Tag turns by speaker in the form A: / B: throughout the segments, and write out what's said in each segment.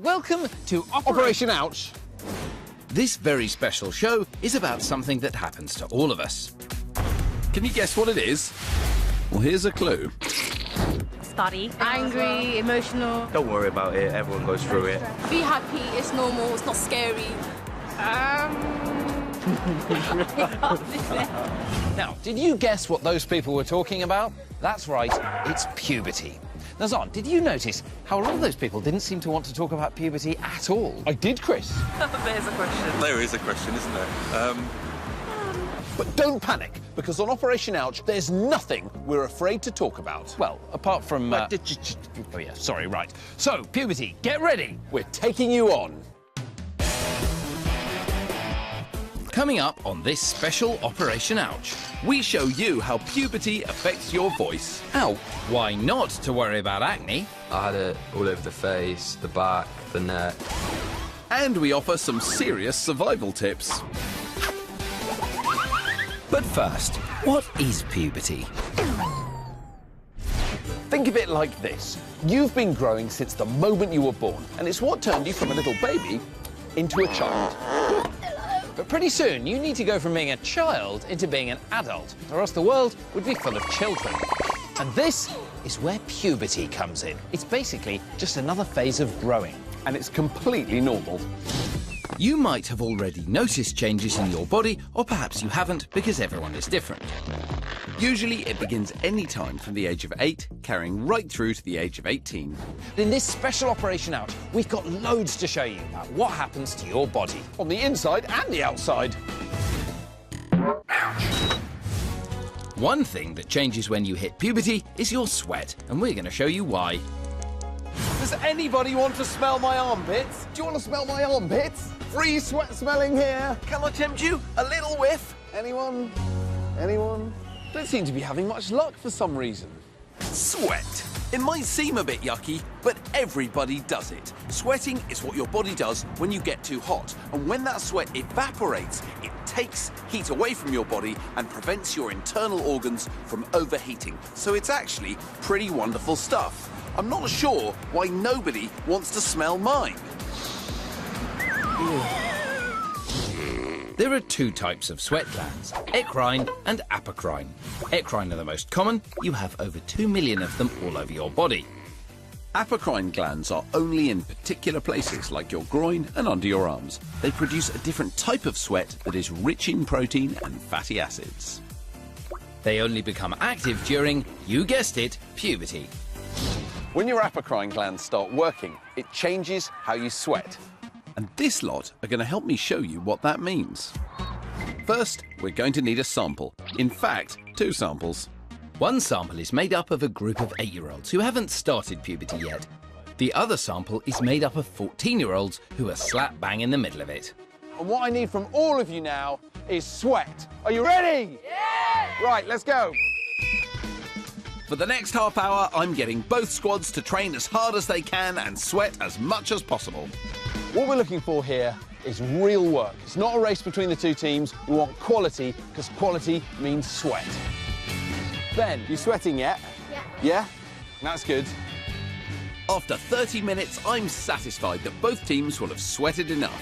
A: Welcome to Operation Ouch. This very special show is about something that happens to all of us. Can you guess what it is? Well, here's a clue.
B: Study.
C: Angry, emotional.
D: Don't worry about it, everyone goes through it.
C: Be happy, it's normal, it's not scary.
A: Now, did you guess what those people were talking about? That's right, it's puberty. Now, Zon, did you notice how a lot of those people didn't seem to want to talk about puberty at all?
E: I did, Chris.
B: There's a question.
D: There is a question, isn't there?
E: But don't panic, because on Operation Ouch, there's nothing we're afraid to talk about.
A: Well, apart from... Oh, yeah, sorry, right. So, puberty, get ready.
E: We're taking you on.
A: Coming up on this special Operation Ouch, we show you how puberty affects your voice. How? Why not to worry about acne?
F: I had it all over the face, the back, the neck.
A: And we offer some serious survival tips. But first, what is puberty?
E: Think of it like this. You've been growing since the moment you were born, and it's what turned you from a little baby into a child.
A: But pretty soon, you need to go from being a child into being an adult, or else the world would be full of children. And this is where puberty comes in. It's basically just another phase of growing.
E: And it's completely normal.
A: You might have already noticed changes in your body, or perhaps you haven't, because everyone is different. Usually, it begins any time from the age of 8, carrying right through to the age of 18. In this special Operation Ouch, we've got loads to show you about what happens to your body.
E: On the inside and the outside.
A: Ouch. One thing that changes when you hit puberty is your sweat, and we're going to show you why.
E: Does anybody want to smell my armpits? Do you want to smell my armpits? Free sweat smelling here. Can I tempt you? A little whiff? Anyone? Anyone? Don't seem to be having much luck for some reason.
G: Sweat. It might seem a bit yucky, but everybody does it. Sweating is what your body does when you get too hot. And when that sweat evaporates, it takes heat away from your body and prevents your internal organs from overheating. So it's actually pretty wonderful stuff. I'm not sure why nobody wants to smell mine.
A: There are two types of sweat glands, eccrine and apocrine. Eccrine are the most common. You have over 2 million of them all over your body.
G: Apocrine glands are only in particular places like your groin and under your arms. They produce a different type of sweat that is rich in protein and fatty acids.
A: They only become active during, you guessed it, puberty.
E: When your apocrine glands start working, it changes how you sweat.
G: And this lot are going to help me show you what that means. First, we're going to need a sample. In fact, 2 samples.
A: One sample is made up of a group of 8-year-olds who haven't started puberty yet. The other sample is made up of 14-year-olds who are slap bang in the middle of it.
E: And what I need from all of you now is sweat. Are you ready? Yeah! Right, let's go.
G: For the next half hour, I'm getting both squads to train as hard as they can and sweat as much as possible.
E: What we're looking for here is real work. It's not a race between the 2 teams. We want quality, because quality means sweat. Ben, you sweating yet?
C: Yeah.
E: Yeah? That's good.
G: After 30 minutes, I'm satisfied that both teams will have sweated enough.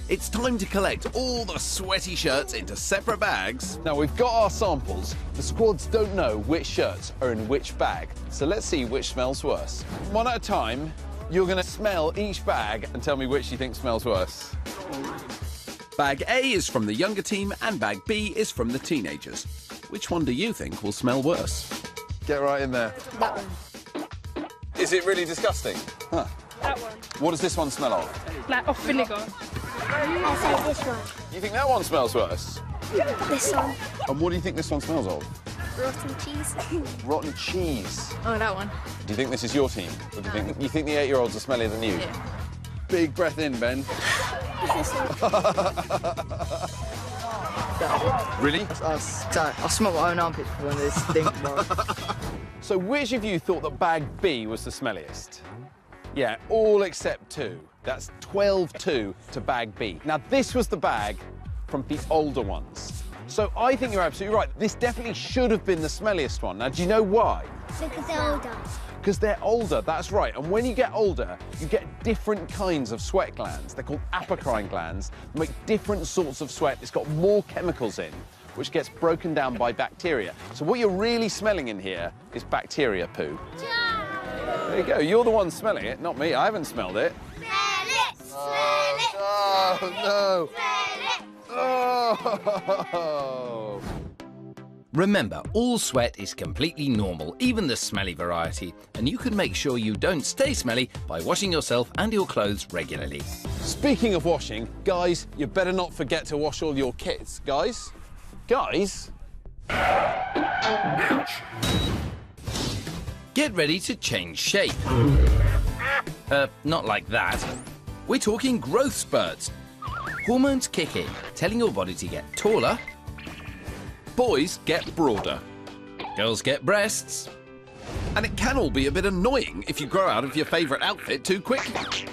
G: It's time to collect all the sweaty shirts into separate bags.
E: Now, we've got our samples. The squads don't know which shirts are in which bag, so let's see which smells worse. One at a time, you're going to smell each bag and tell me which you think smells worse.
G: Bag A is from the younger team and bag B is from the teenagers. Which one do you think will smell worse?
E: Get right in there.
C: That one.
E: Is it really disgusting? Huh.
C: That one.
E: What does this one smell of?
C: Like off vinegar.
H: I say this one.
E: You think that one smells worse?
H: This one.
E: And what do you think this one smells of?
H: Rotten cheese.
E: Rotten cheese.
C: Oh, that one.
E: Do you think this is your team? Or do you think the 8-year-olds are smellier than you?
C: Yeah.
E: Big breath in, Ben.
H: This one.
E: Really?
I: I smell my own armpits when they stink.
E: So which of you thought that bag B was the smelliest? Yeah, all except 2. That's 12-2 to bag B. Now, this was the bag from the older ones. So I think you're absolutely right. This definitely should have been the smelliest one. Now, do you know why?
H: Because they're older.
E: Because they're older, that's right. And when you get older, you get different kinds of sweat glands. They're called apocrine glands. They make different sorts of sweat. It's got more chemicals in, which gets broken down by bacteria. So what you're really smelling in here is bacteria poo. There you go. You're the one smelling it, not me. I haven't smelled it.
H: Smell it! Smell it!
E: Oh, no. Oh.
A: Remember, all sweat is completely normal, even the smelly variety, and you can make sure you don't stay smelly by washing yourself and your clothes regularly.
E: Speaking of washing, guys, you better not forget to wash all your kits. Guys? Guys?
A: Get ready to change shape. Not like that. We're talking growth spurts. Hormones kick in, telling your body to get taller.
G: Boys get broader.
A: Girls get breasts.
G: And it can all be a bit annoying if you grow out of your favourite outfit too quickly.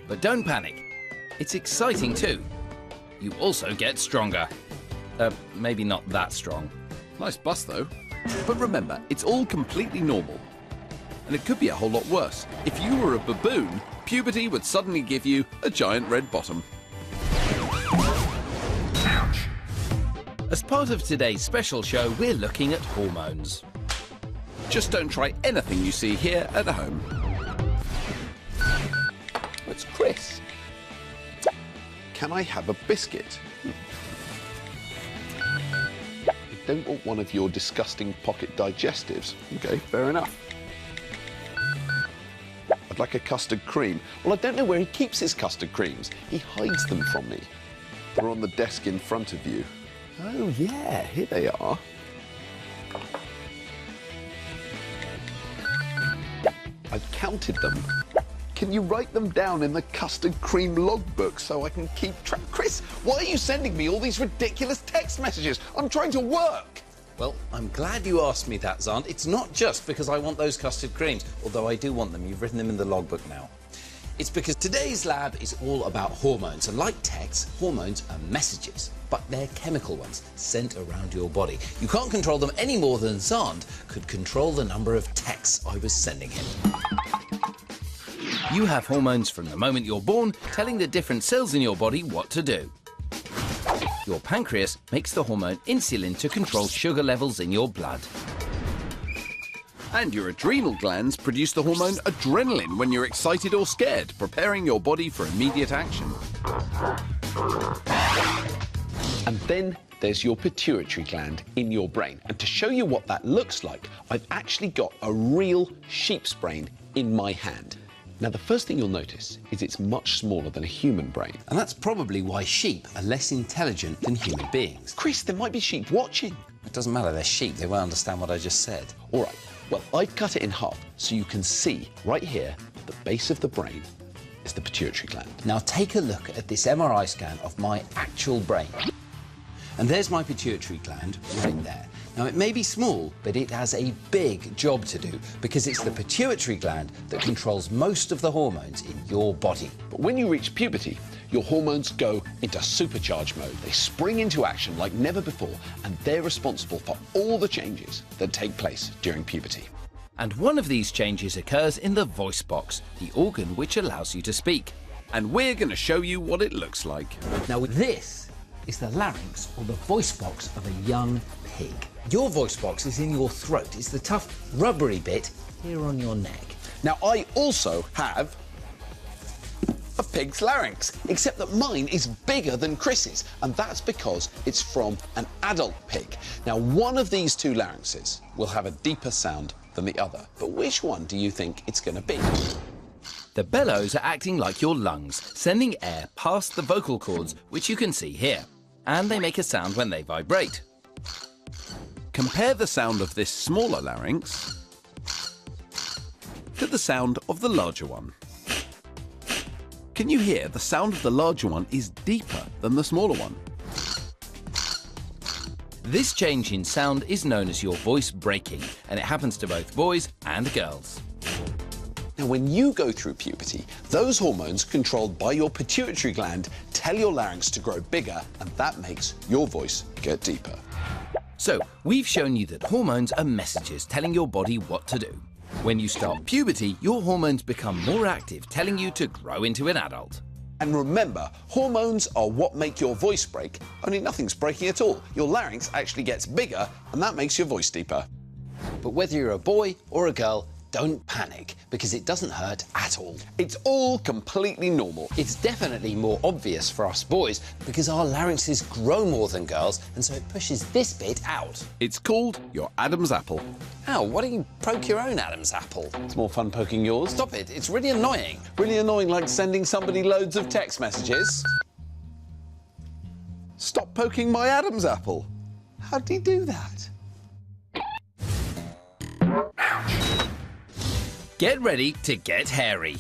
A: But don't panic. It's exciting too. You also get stronger. Maybe not that strong.
G: Nice bust, though. But remember, it's all completely normal. And it could be a whole lot worse. If you were a baboon, puberty would suddenly give you a giant red bottom.
A: As part of today's special show, we're looking at hormones.
G: Just don't try anything you see here at home. It's Chris.
E: Can I have a biscuit? I don't want one of your disgusting pocket digestives. Okay, fair enough. I'd like a custard cream. Well, I don't know where he keeps his custard creams. He hides them from me. They're on the desk in front of you. Oh, yeah, here they are. I've counted them. Can you write them down in the custard cream logbook so I can keep track? Chris, why are you sending me all these ridiculous text messages? I'm trying to work.
J: Well, I'm glad you asked me that, Zant. It's not just because I want those custard creams, although I do want them. You've written them in the logbook now. It's because today's lab is all about hormones, and like texts, hormones are messages, but they're chemical ones sent around your body. You can't control them any more than Zand could control the number of texts I was sending him.
A: You have hormones from the moment you're born, telling the different cells in your body what to do. Your pancreas makes the hormone insulin to control sugar levels in your blood.
G: And your adrenal glands produce the hormone adrenaline when you're excited or scared, preparing your body for immediate action.
E: And then there's your pituitary gland in your brain. And to show you what that looks like, I've actually got a real sheep's brain in my hand. Now, the first thing you'll notice is it's much smaller than a human brain.
J: And that's probably why sheep are less intelligent than human beings.
E: Chris, there might be sheep watching.
J: It doesn't matter, they're sheep. They won't understand what I just said.
E: All right, well, I've cut it in half so you can see right here at the base of the brain is the pituitary gland.
J: Now take a look at this MRI scan of my actual brain. And there's my pituitary gland right there. Now, it may be small, but it has a big job to do because it's the pituitary gland that controls most of the hormones in your body.
E: But when you reach puberty, your hormones go into supercharge mode. They spring into action like never before, and they're responsible for all the changes that take place during puberty.
A: And one of these changes occurs in the voice box, the organ which allows you to speak.
G: And we're going to show you what it looks like.
J: Now, this is the larynx, or the voice box of a young pig. Your voice box is in your throat. It's the tough, rubbery bit here on your neck.
E: Now, I also have a pig's larynx, except that mine is bigger than Chris's, and that's because it's from an adult pig. Now, one of these two larynxes will have a deeper sound than the other, but which one do you think it's going to be?
A: The bellows are acting like your lungs, sending air past the vocal cords, which you can see here. And they make a sound when they vibrate.
G: Compare the sound of this smaller larynx to the sound of the larger one. Can you hear the sound of the larger one is deeper than the smaller one?
A: This change in sound is known as your voice breaking, and it happens to both boys and girls.
E: Now, when you go through puberty, those hormones controlled by your pituitary gland tell your larynx to grow bigger, and that makes your voice get deeper.
A: So, we've shown you that hormones are messages telling your body what to do. When you start puberty, your hormones become more active, telling you to grow into an adult.
J: And remember, hormones are what make your voice break, only nothing's breaking at all. Your larynx actually gets bigger, and that makes your voice deeper. But whether you're a boy or a girl, don't panic, because it doesn't hurt at all. It's all completely normal. It's definitely more obvious for us boys, because our larynxes grow more than girls, and so it pushes this bit out.
A: It's called your Adam's apple.
J: Ow, why don't you poke your own Adam's apple? It's more fun poking yours. Stop it, it's really annoying. Really annoying, like sending somebody loads of text messages.
E: Stop poking my Adam's apple.
J: How did he do that?
A: Get ready to get hairy.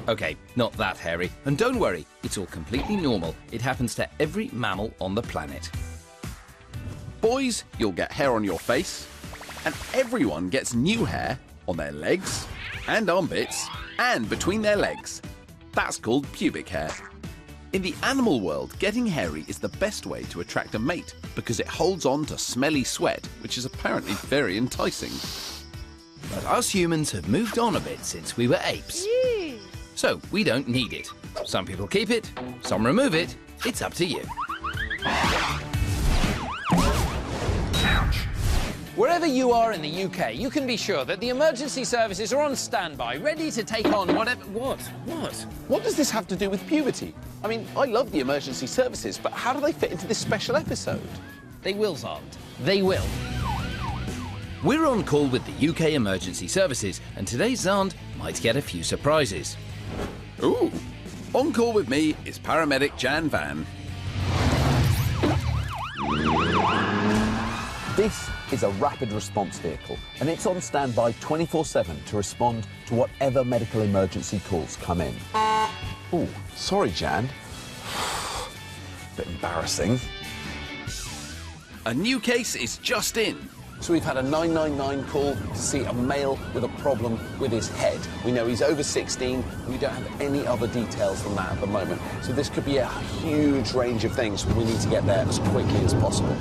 A: Okay, not that hairy. And don't worry, it's all completely normal. It happens to every mammal on the planet.
G: Boys, you'll get hair on your face, and everyone gets new hair on their legs and armpits and between their legs. That's called pubic hair. In the animal world, getting hairy is the best way to attract a mate because it holds on to smelly sweat, which is apparently very enticing.
A: But us humans have moved on a bit since we were apes. So we don't need it. Some people keep it, some remove it. It's up to you.
K: Wherever you are in the UK, you can be sure that the emergency services are on standby, ready to take on whatever... What?
E: What does this have to do with puberty? I mean, I love the emergency services, but how do they fit into this special episode?
K: They will, Zond. They will.
A: We're on call with the UK Emergency Services, and today Zand might get a few surprises.
G: Ooh, on call with me is paramedic Jan Van.
E: This is a rapid response vehicle, and it's on standby 24/7 to respond to whatever medical emergency calls come in. Ooh, sorry, Jan. Bit embarrassing.
G: A new case is just in.
E: So we've had a 999 call to see a male with a problem with his head. We know he's over 16, and we don't have any other details than that at the moment. So this could be a huge range of things. We need to get there as quickly as possible.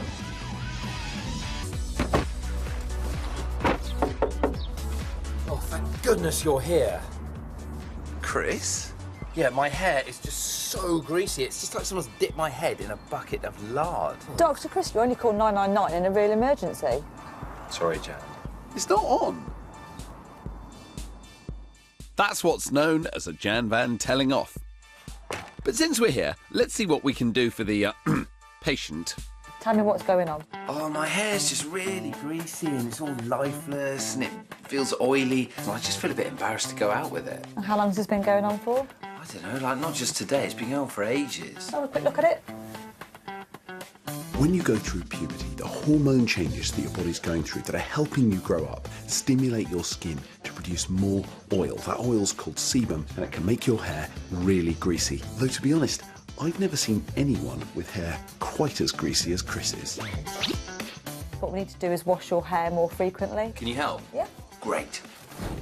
K: Oh, thank goodness you're here.
G: Chris?
K: Yeah, my hair is just so greasy. It's just like someone's dipped my head in a bucket of lard.
L: Dr. Chris, you only called 999 in a real emergency.
K: Sorry, Jan.
G: It's not on. That's what's known as a Jan Van telling off. But since we're here, let's see what we can do for the patient.
L: Tell me what's going on.
K: Oh, my hair's just really greasy and it's all lifeless and it feels oily. I just feel a bit embarrassed to go out with it.
L: And how long has this been going on for?
K: I don't know, like, not just today. It's been going on for ages.
L: Have a quick look at it.
M: When you go through puberty, the hormone changes that your body's going through that are helping you grow up stimulate your skin to produce more oil. That oil's called sebum, and it can make your hair really greasy. Though, to be honest, I've never seen anyone with hair quite as greasy as Chris's.
L: What we need to do is wash your hair more frequently.
K: Can you help?
L: Yeah.
K: Great.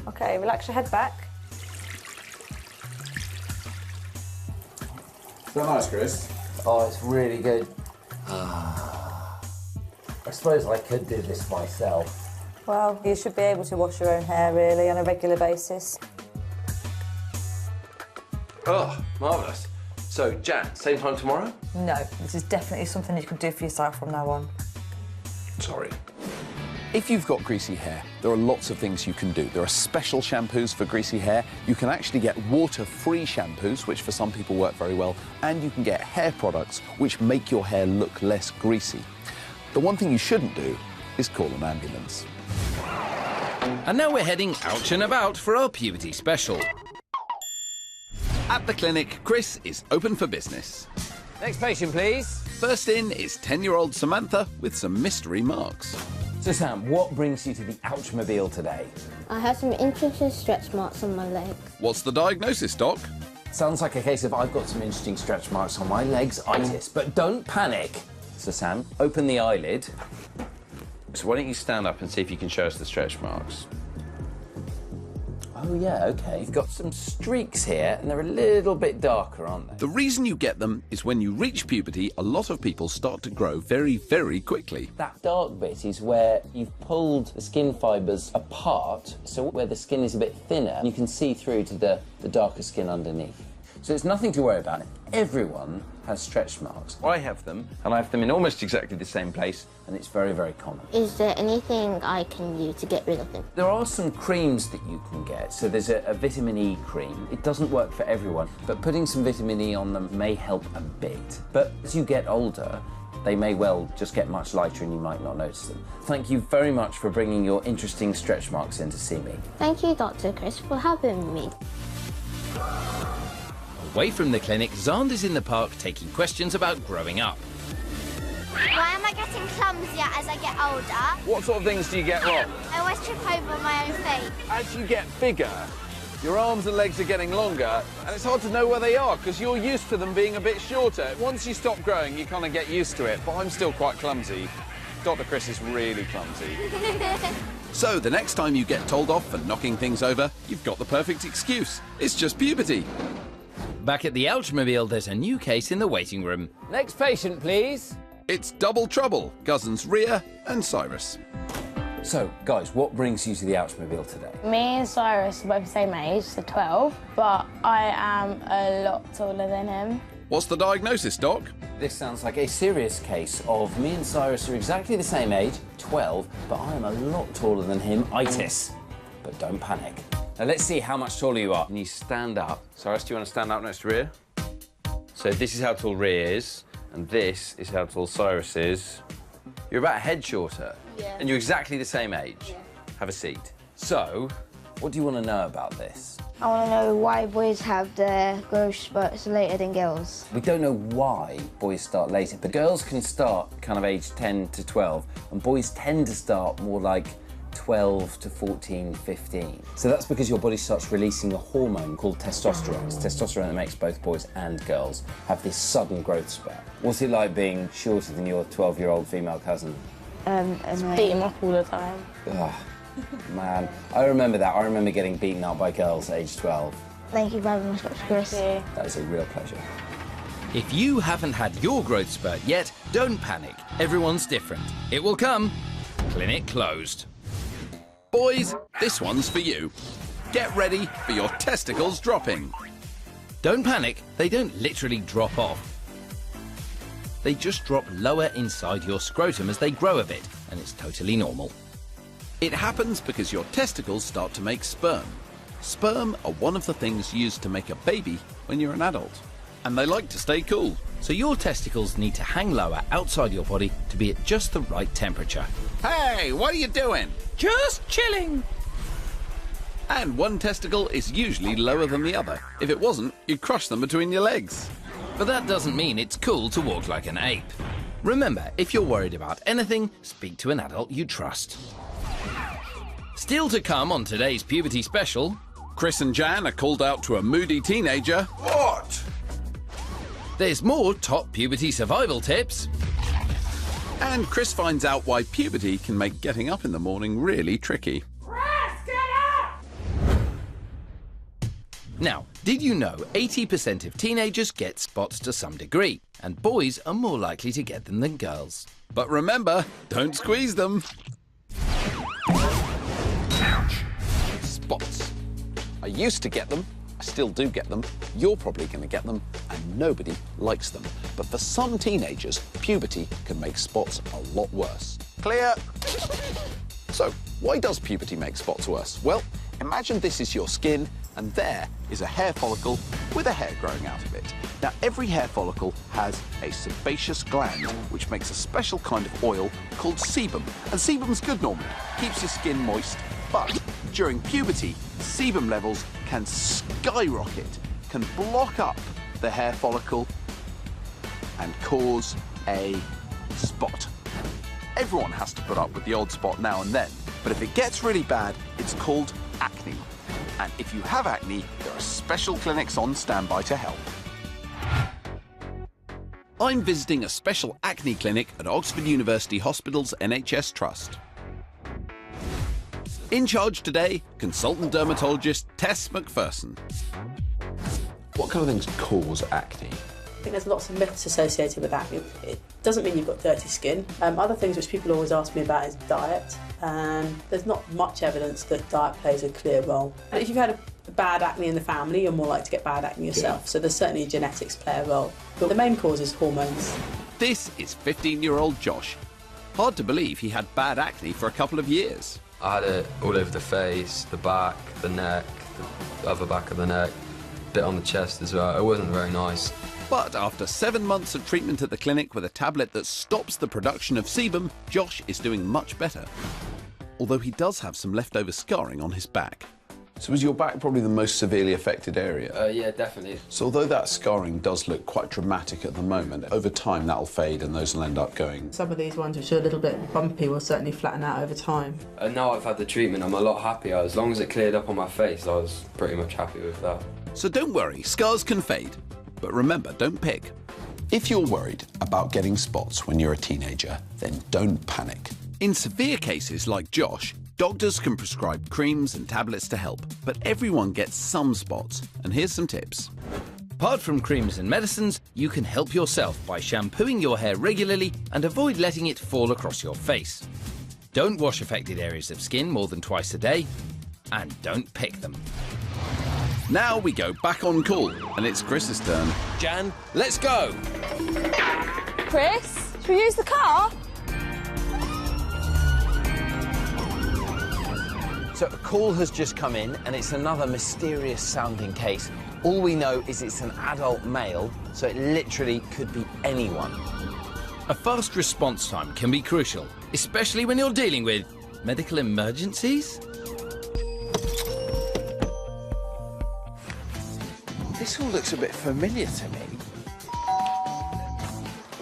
L: OK, relax your head back.
E: Is that nice, Chris?
N: Oh, it's really good. I suppose I could do this myself.
L: Well, you should be able to wash your own hair, really, on a regular basis.
F: Oh, marvellous. So, Jan, same time tomorrow?
L: No, this is definitely something you can do for yourself from now on.
F: Sorry.
E: If you've got greasy hair, there are lots of things you can do. There are special shampoos for greasy hair. You can actually get water-free shampoos, which for some people work very well, and you can get hair products which make your hair look less greasy. The one thing you shouldn't do is call an ambulance.
A: And now we're heading out and about for our puberty special.
G: At the clinic, Chris is open for business.
K: Next patient, please.
G: First in is 10-year-old Samantha with some mystery marks.
N: So, Sam, what brings you to the Ouchmobile today?
H: I have some interesting stretch marks on my legs.
G: What's the diagnosis, Doc?
N: Sounds like a case of I've got some interesting stretch marks on my legs, itis, but don't panic.
F: So, Sam, open the eyelid. So why don't you stand up and see if you can show us the stretch marks?
J: Oh, yeah, OK. You've got some streaks here, and they're a little bit darker, aren't they?
A: The reason you get them is when you reach puberty, a lot of people start to grow very, very quickly.
J: That dark bit is where you've pulled the skin fibres apart, so where the skin is a bit thinner, you can see through to the darker skin underneath. So it's nothing to worry about. Everyone has stretch marks. I have them, and I have them in almost exactly the same place, and it's very, very common.
H: Is there anything I can use to get rid of them?
J: There are some creams that you can get. So there's a vitamin E cream. It doesn't work for everyone, but putting some vitamin E on them may help a bit. But as you get older, they may well just get much lighter and you might not notice them. Thank you very much for bringing your interesting stretch marks in to see me.
H: Thank you, Dr. Chris, for having me.
A: Away from the clinic, Zand is in the park taking questions about growing up.
O: Why am I getting clumsier as I get older?
E: What sort of things do you get wrong?
O: I always trip over my own feet.
E: As you get bigger, your arms and legs are getting longer, and it's hard to know where they are because you're used to them being a bit shorter. Once you stop growing, you kind of get used to it, but I'm still quite clumsy. Dr. Chris is really clumsy.
A: So the next time you get told off for knocking things over, you've got the perfect excuse. It's just puberty. Back at the Ouchmobile, there's a new case in the waiting room.
P: Next patient, please.
A: It's double trouble. Cousins Ria and Cyrus.
J: So, guys, what brings you to the Ouchmobile today?
C: Me and Cyrus are both the same age, so 12, but I am a lot taller than him.
A: What's the diagnosis, Doc?
J: This sounds like a serious case of me and Cyrus are exactly the same age, 12, but I am a lot taller than him, itis. But don't panic. Now, let's see how much taller you are. Can you stand up? Cyrus, do you want to stand up next to Ria? So this is how tall Ria is, and this is how tall Cyrus is. You're about a head shorter.
C: Yeah.
J: And you're exactly the same age.
C: Yeah.
J: Have a seat. So, what do you want to know about this?
C: I want to know why boys have their growth spurts later than girls.
J: We don't know why boys start later, but girls can start kind of age 10 to 12, and boys tend to start more like 12 to 14, 15. So that's because your body starts releasing a hormone called testosterone. It's testosterone that makes both boys and girls have this sudden growth spurt. What's it like being shorter than your 12-year-old female cousin?
C: Beat him up all the time.
J: Ugh, man, I remember that. I remember getting beaten up by girls at age 12.
C: Thank you for having us, Dr. Chris.
J: That is a real pleasure.
A: If you haven't had your growth spurt yet, don't panic. Everyone's different. It will come. Clinic closed. Boys, this one's for you. Get ready for your testicles dropping. Don't panic, they don't literally drop off. They just drop lower inside your scrotum as they grow a bit, and it's totally normal. It happens because your testicles start to make sperm. Sperm are one of the things used to make a baby when you're an adult. And they like to stay cool. So your testicles need to hang lower outside your body to be at just the right temperature. Hey, what are you doing? Just chilling. And one testicle is usually lower than the other. If it wasn't, you'd crush them between your legs. But that doesn't mean it's cool to walk like an ape. Remember, if you're worried about anything, speak to an adult you trust. Still to come on today's Puberty Special, Chris and Jan are called out to a moody teenager. What? There's more top puberty survival tips. And Chris finds out why puberty can make getting up in the morning really tricky. Now, did you know 80% of teenagers get spots to some degree, and boys are more likely to get them than girls? But remember, don't squeeze them. Ouch. Spots. I used to get them. I still do get them. You're probably going to get them, and nobody likes them. But for some teenagers, puberty can make spots a lot worse. Clear? So, why does puberty make spots worse? Well, imagine this is your skin, and there is a hair follicle with a hair growing out of it. Now, every hair follicle has a sebaceous gland, which makes a special kind of oil called sebum. And sebum's good normally, keeps your skin moist. But during puberty, sebum levels can skyrocket, can block up the hair follicle and cause a spot. Everyone has to put up with the odd spot now and then, but if it gets really bad, it's called acne. And if you have acne, there are special clinics on standby to help. I'm visiting a special acne clinic at Oxford University Hospital's NHS Trust. In charge today, consultant dermatologist Tess McPherson.
M: What kind of things cause acne?
P: I think there's lots of myths associated with acne. It doesn't mean you've got dirty skin. Other things which people always ask me about is diet, and there's not much evidence that diet plays a clear role. And if you've had a bad acne in the family, you're more likely to get bad acne yourself, so there's certainly genetics play a role. But the main cause is hormones.
A: This is 15-year-old Josh. Hard to believe he had bad acne for a couple of years.
F: I had it all over the face, the back, the neck, the other back of the neck, a bit on the chest as well. It wasn't very nice.
A: But after 7 months of treatment at the clinic with a tablet that stops the production of sebum, Josh is doing much better. Although he does have some leftover scarring on his back.
M: So was your back probably the most severely affected area?
F: Yeah, definitely.
M: So although that scarring does look quite dramatic at the moment, over time that'll fade and those will end up going.
P: Some of these ones which are a little bit bumpy will certainly flatten out over time.
F: And now I've had the treatment, I'm a lot happier. As long as it cleared up on my face, I was pretty much happy with that.
A: So don't worry, scars can fade. But remember, don't pick.
M: If you're worried about getting spots when you're a teenager, then don't panic.
A: In severe cases like Josh, doctors can prescribe creams and tablets to help, but everyone gets some spots, and here's some tips. Apart from creams and medicines, you can help yourself by shampooing your hair regularly and avoid letting it fall across your face. Don't wash affected areas of skin more than twice a day, and don't pick them. Now we go back on call, and it's Chris's turn. Jan, let's go!
Q: Chris, should we use the car?
J: So a call has just come in, and it's another mysterious sounding case. All we know is it's an adult male, so it literally could be anyone.
A: A fast response time can be crucial, especially when you're dealing with medical emergencies.
K: This all looks a bit familiar to me.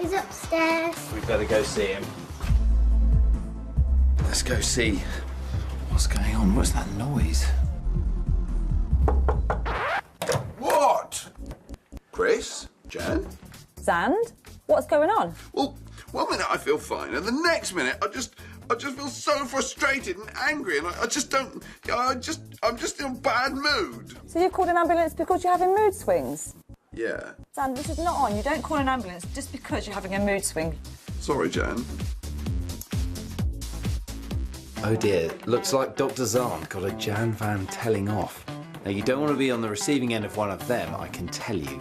O: He's upstairs.
K: We better go see him. Let's go see what's going on. What's that noise?
E: What? Chris? Jan?
L: Sand? What's going on?
E: Well, one minute I feel fine, and the next minute I just feel so frustrated and angry, and I'm just in a bad mood.
L: So you called an ambulance because you're having mood swings?
E: Yeah.
L: Sand, this is not on. You don't call an ambulance just because you're having a mood swing.
E: Sorry, Jan.
K: Oh dear, looks like Dr. Zahn got a Jan van telling off. Now you don't want to be on the receiving end of one of them, I can tell you.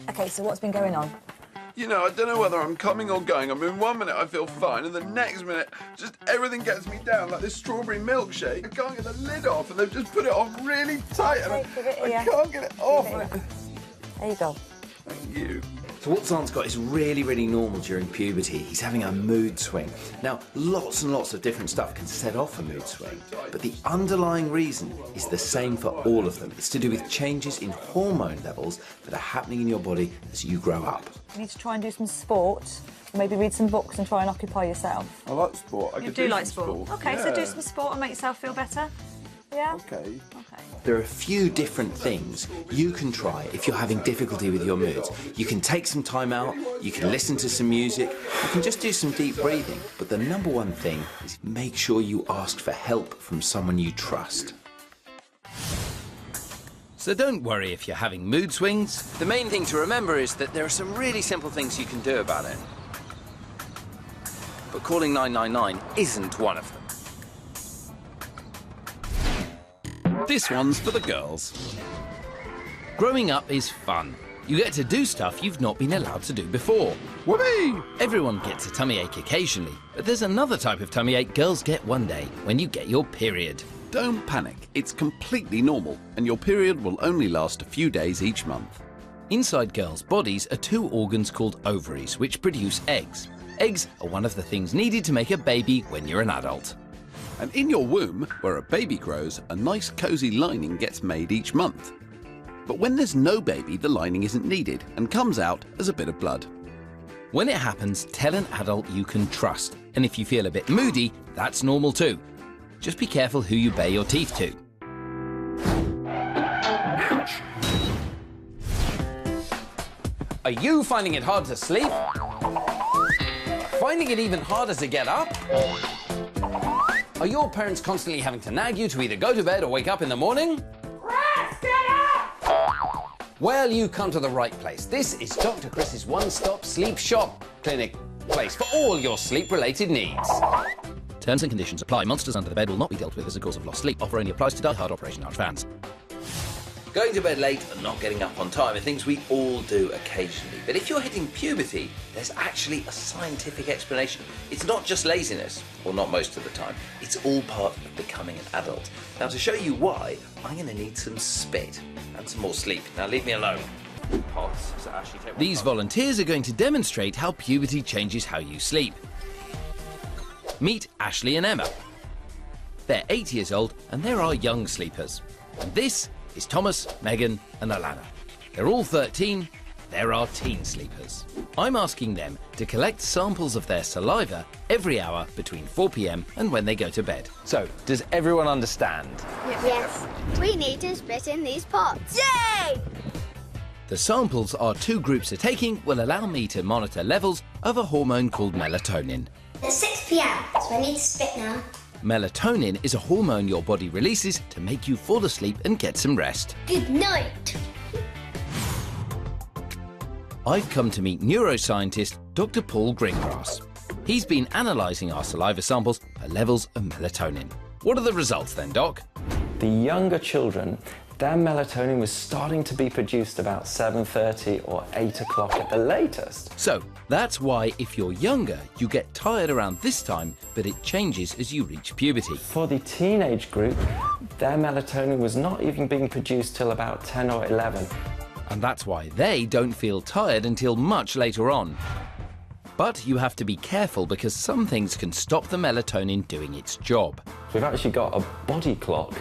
L: OK, so what's been going on?
E: You know, I don't know whether I'm coming or going. I mean, one minute I feel fine, and the next minute, just everything gets me down, like this strawberry milkshake. I can't get the lid off, and they've just put it on really tight, and I can't get it off.
L: There you go.
K: Thank you. So what Zahn's got is really, really normal during puberty. He's having a mood swing. Now, lots and lots of different stuff can set off a mood swing, but the underlying reason is the same for all of them. It's to do with changes in hormone levels that are happening in your body as you grow up.
L: You need to try and do some sport, maybe read some books and try and occupy yourself.
E: I like sport.
L: You do like sport? OK, so do some sport and make yourself feel better. Yeah?
E: OK.
K: There are a few different things you can try if you're having difficulty with your moods. You can take some time out, you can listen to some music, you can just do some deep breathing. But the number one thing is make sure you ask for help from someone you trust.
A: So don't worry if you're having mood swings. The main thing to remember is that there are some really simple things you can do about it. But calling 999 isn't one of them. This one's for the girls. Growing up is fun. You get to do stuff you've not been allowed to do before. Whoopee! Everyone gets a tummy ache occasionally, but there's another type of tummy ache girls get one day, when you get your period. Don't panic, it's completely normal, and your period will only last a few days each month. Inside girls' bodies are two organs called ovaries, which produce eggs. Eggs are one of the things needed to make a baby when you're an adult. And in your womb, where a baby grows, a nice cosy lining gets made each month. But when there's no baby, the lining isn't needed and comes out as a bit of blood. When it happens, tell an adult you can trust. And if you feel a bit moody, that's normal too. Just be careful who you bare your teeth to. Ouch. Are you finding it hard to sleep? Finding it even harder to get up?
J: Are your parents constantly having to nag you to either go to bed or wake up in the morning?
O: Chris, get up!
J: Well, you come to the right place. This is Dr. Chris's one-stop sleep shop clinic place for all your sleep-related needs.
A: Terms and conditions apply. Monsters under the bed will not be dealt with as a cause of lost sleep. Offer only applies to die-hard Operation Arch fans.
K: Going to bed late and not getting up on time are things we all do occasionally. But if you're hitting puberty, there's actually a scientific explanation. It's not just laziness, or not most of the time. It's all part of becoming an adult. Now, to show you why, I'm going to need some spit and some more sleep. Now, leave me alone.
A: These volunteers are going to demonstrate how puberty changes how you sleep. Meet Ashley and Emma. They're 8 years old and they're our young sleepers. And this is Thomas, Megan and Alana. They're all 13, they're our teen sleepers. I'm asking them to collect samples of their saliva every hour between 4 p.m. and when they go to bed.
J: So, does everyone understand?
O: Yes. We need to spit in these pots. Yay!
A: The samples our two groups are taking will allow me to monitor levels of a hormone called melatonin.
O: It's 6 p.m, so I need to spit now.
A: Melatonin is a hormone your body releases to make you fall asleep and get some rest.
O: Good night.
A: I've come to meet neuroscientist Dr. Paul Greengrass. He's been analysing our saliva samples for levels of melatonin. What are the results then, Doc?
Q: The younger children, their melatonin was starting to be produced about 7:30 or 8 o'clock at the latest.
A: So, that's why if you're younger, you get tired around this time, but it changes as you reach puberty.
Q: For the teenage group, their melatonin was not even being produced till about 10 or 11.
A: And that's why they don't feel tired until much later on. But you have to be careful because some things can stop the melatonin doing its job.
Q: We've actually got a body clock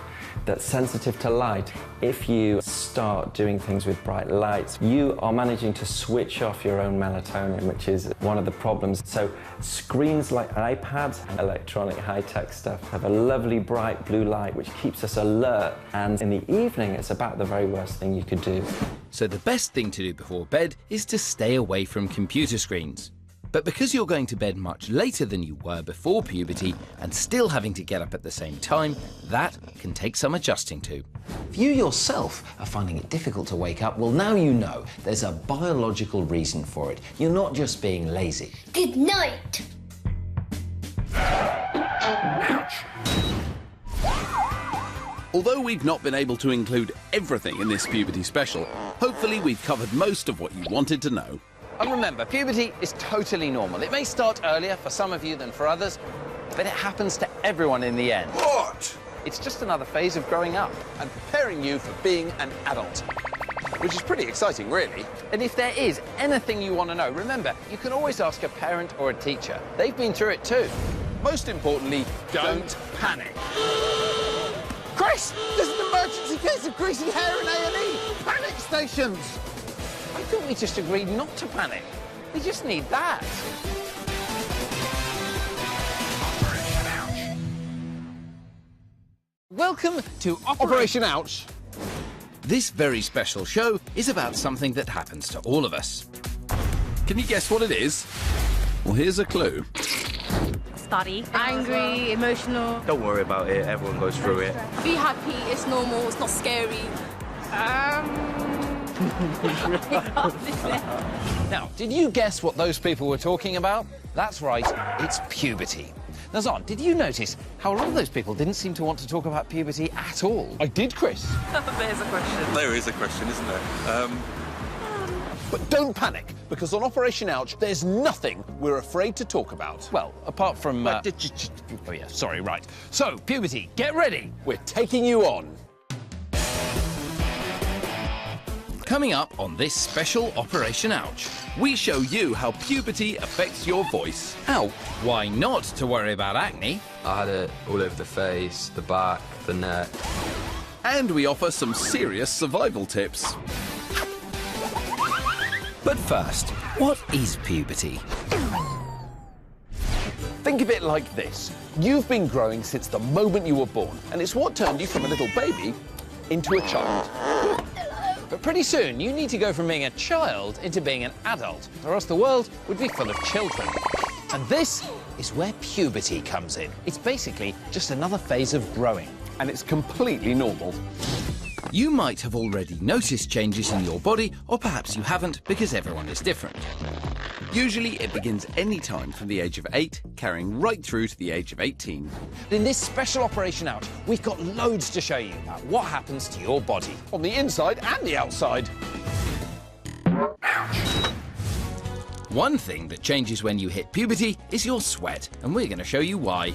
Q: that's sensitive to light. If you start doing things with bright lights, you are managing to switch off your own melatonin, which is one of the problems. So screens like iPads and electronic high-tech stuff have a lovely bright blue light which keeps us alert, and in the evening it's about the very worst thing you could do.
A: So the best thing to do before bed is to stay away from computer screens. But because you're going to bed much later than you were before puberty and still having to get up at the same time, that can take some adjusting to.
J: If you yourself are finding it difficult to wake up, well, now you know there's a biological reason for it. You're not just being lazy.
O: Good night.
G: Although we've not been able to include everything in this puberty special, hopefully we've covered most of what you wanted to know.
J: And remember, puberty is totally normal. It may start earlier for some of you than for others, but it happens to everyone in the end.
G: What?
J: It's just another phase of growing up
G: And preparing you for being an adult. Which is pretty exciting, really.
J: And if there is anything you want to know, remember, you can always ask a parent or a teacher. They've been through it too.
G: Most importantly, don't panic. Chris, there's an emergency case of greasy hair in A&E. Panic stations.
J: I thought we just agreed not to panic. We just need that. Welcome to
G: Operation Ouch.
A: This very special show is about something that happens to all of us.
G: Can you guess what it is? Well, here's a clue.
B: Study.
R: Angry, emotional.
D: Don't worry about it, everyone goes through it.
R: Be happy, it's normal, it's not scary.
J: Now, did you guess what those people were talking about? That's right, it's puberty. Now, Zon, did you notice how a lot of those people didn't seem to want to talk about puberty at all?
G: I did, Chris.
B: There's a question.
D: There is a question, isn't there?
G: But don't panic, because on Operation Ouch, there's nothing we're afraid to talk about.
J: Well, apart from... oh, yeah, sorry, right. So, puberty, get ready.
G: We're taking you on.
A: Coming up on this special Operation Ouch, we show you how puberty affects your voice. How? Why not to worry about acne?
F: I had it all over the face, the back, the neck.
G: And we offer some serious survival tips.
A: But first, what is puberty?
G: Think of it like this. You've been growing since the moment you were born, and it's what turned you from a little baby into a child.
J: But pretty soon, you need to go from being a child into being an adult, or else the world would be full of children. And this is where puberty comes in. It's basically just another phase of growing.
E: And it's completely normal.
A: You might have already noticed changes in your body, or perhaps you haven't, because everyone is different. Usually it begins any time from the age of 8, carrying right through to the age of 18.
J: In this special operation out, we've got loads to show you about what happens to your body.
E: On the inside and the outside.
A: One thing that changes when you hit puberty is your sweat, and we're going to show you why.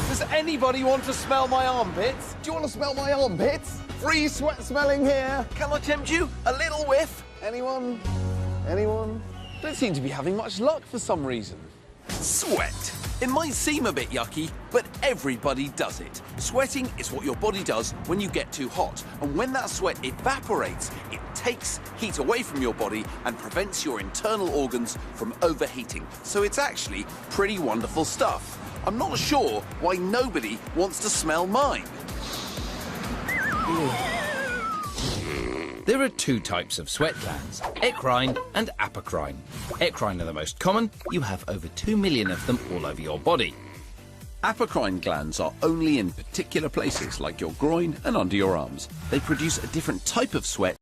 E: Does anybody want to smell my armpits? Do you want to smell my armpits? Free sweat smelling here. Can I tempt you? A little whiff. Anyone? Anyone? Don't seem to be having much luck for some reason.
G: Sweat. It might seem a bit yucky, but everybody does it. Sweating is what your body does when you get too hot. And when that sweat evaporates, it takes heat away from your body and prevents your internal organs from overheating. So it's actually pretty wonderful stuff. I'm not sure why nobody wants to smell mine.
A: There are two types of sweat glands, eccrine and apocrine. Eccrine are the most common. You have over 2 million of them all over your body.
G: Apocrine glands are only in particular places like your groin and under your arms. They produce a different type of sweat